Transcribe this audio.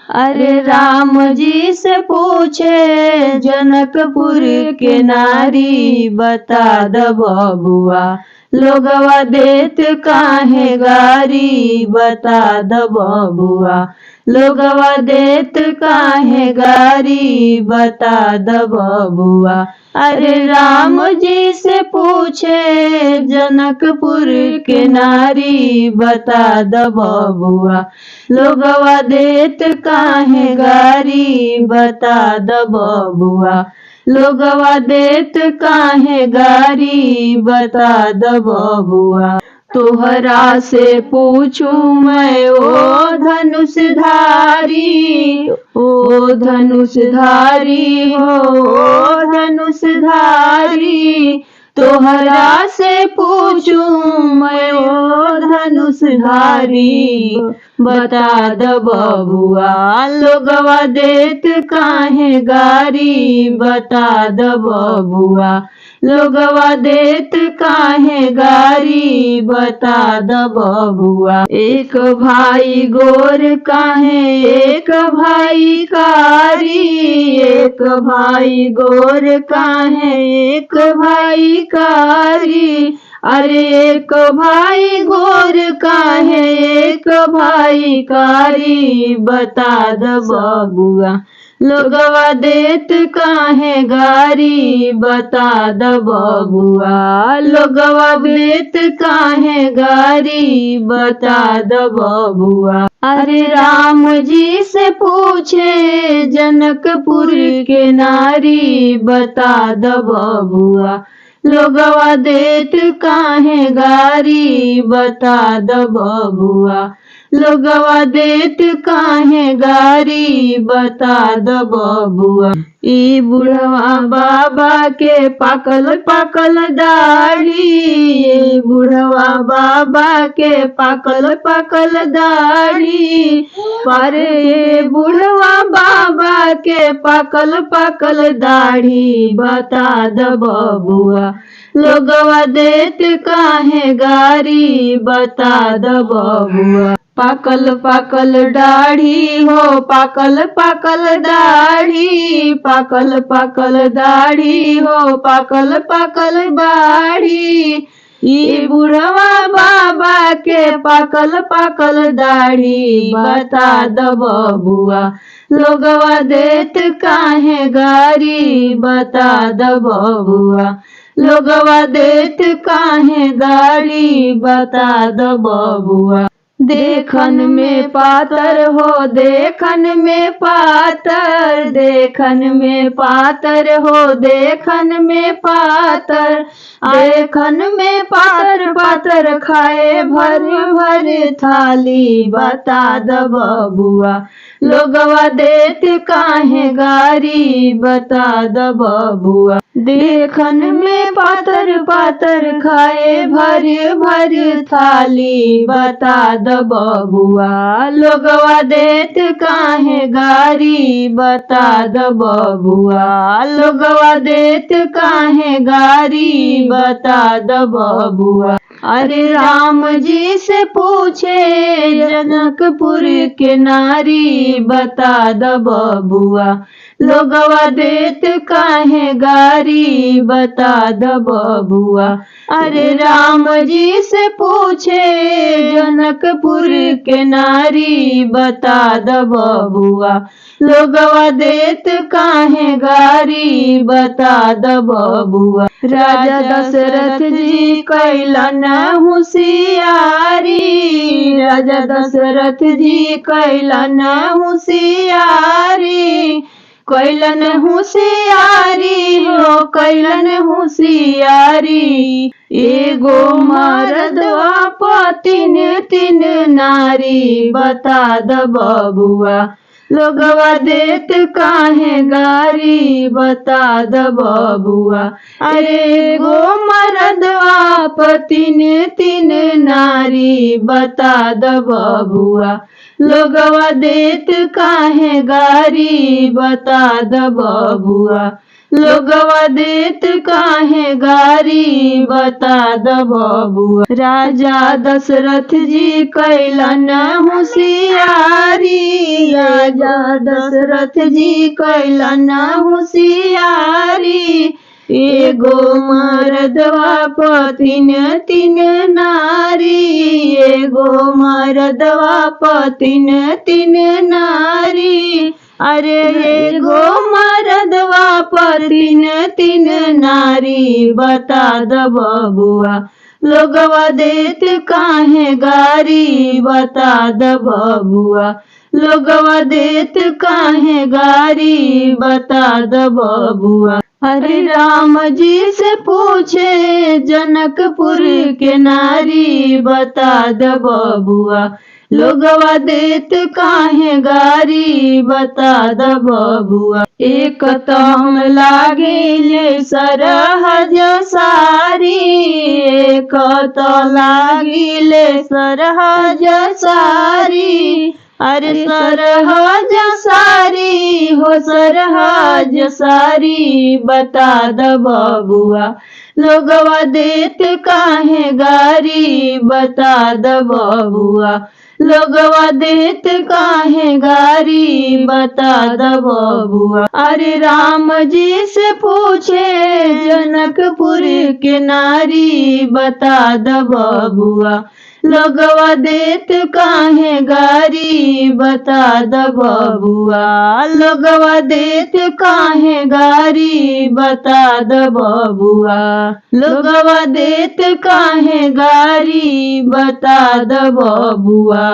अरे राम जी से पूछे जनकपुर के नारी, बता द बबुआ लोगवा देत काहे गारी, बता द बबुआ लोगवा देत काहे गारी, बता द बबुआ। अरे राम जी से पूछे जनकपुर के नारी, बता द बबुआ लोगवा देत काहे गारी, बता द बबुआ लोगवा देत काहे गारी, बता द बबुआ। तोहरा से पूछूं मैं ओ धनुषधारी, ओ धनुषधारी हो ओ धनुषधारी, तोहरा से पूछूं मैं ओ धनुषधारी, बता द बबुआ लोगवा देत काहे गारी, बता द बबुआ लोगवा देत काहे गारी, बता द बबुआ। एक भाई गोर काहे एक भाई कारी, एक भाई गोर काहे एक भाई कारी, अरे एक भाई गोर काहे एक भाई कारी, बता द बबुआ लोगवा देत काहे गारी, बता द बबुआ लोगवा देत काहे गारी, बता द बबुआ। अरे राम जी से पूछे जनकपुर के नारी, बता द बबुआ लोगवा देत काहे गारी, बता द बबुआ लोगवा देत काहे गारी, बता द बबुआ। ई बुढ़वा बाबा के पाकल पाकल दाढ़ी, ये बुढ़वा बाबा के पाकल पाकल दाढ़ी, पर ये बुढ़वा बाबा के पाकल पाकल दाढ़ी, बता द बबुआ लोगवा देत काहे गारी, बता द बबुआ। पाकल पाकल दाढ़ी हो पाकल पाकल दाढ़ी, पाकल पाकल दाढ़ी हो पाकल पाकल दाढ़ी, ये बुढ़वा बाबा के पाकल पाकल दाढ़ी, बता द बबुआ लोगवा देत काहे गारी, बता द बबुआ लोगवा देत काहे गारी, बता द बबुआ। देखन में पातर हो देखन में पातर, देखन में पातर हो देखन में पातर, देखन में पातर पातर खाए भर भर थाली, बता द बबुआ लोगवा देत काहे गारी, बता द बबुआ। देखन में पातर पातर खाए भर भर थाली, बता द बबुआ लोगवा देत काहे गारी, बता द बबुआ लोगवा देत काहे गारी, बता द बबुआ। अरे राम जी से पूछे जनकपुर के नारी, बता द बबुआ लोगवा देत काहे गारी, बता द बबुआ। अरे राम जी से पूछे जनकपुर के नारी, बता द बबुआ लोगवा देत काहे गारी, बता द बबुआ। राजा दशरथ जी कैलन होशियारी, राजा दशरथ जी कैलन होशियारी, कैलन होशियारी हो कैलन होशियारी, एगो मर्दवा पतिन तीन नारी, बता द बबुआ लोगवा देत काहे गारी, बता द बबुआ। अरे गो मर्दवा पतिन तीन नारी, बता द बबुआ लोगवा देत काहे गारी, बता द बबुआ लोगवा देत काहे गारी बता द बबुआ। राजा दशरथ जी कैलन होशियारी, राजा दशरथ जी कैलन होशियारी। एगो मरदवा पतिन तीन नारी, एगो मरदवा पतिन तीन नारी। अरे एगो मरदवा पतिन तीन नारी बता द बबुआ। लोगवा देत काहे गारी बता द बबुआ। लोगवा देत काहे गारी बता द बबुआ। हरे राम जी से पूछे जनकपुर के नारी बता द बबुआ। लोगवा देत काहे गारी बता द बबुआ। एक तो हम लागिले सरहज सारी, एक तो लागिले सरहज सारी। अरे सरहज सारी हो सरहज सारी बता द बबुआ। लोगवा देत काहे गारी बता द बबुआ। लोगवा देत काहे गारी बता द बबुआ। अरे राम जी से पूछे जनकपुर के नारी बता द बबुआ। लोगवा देत काहे गारी बता द बबुआ। लोगवा देत काहे गारी बता द बबुआ। लोगवा देत काहे गारी बता द बबुआ।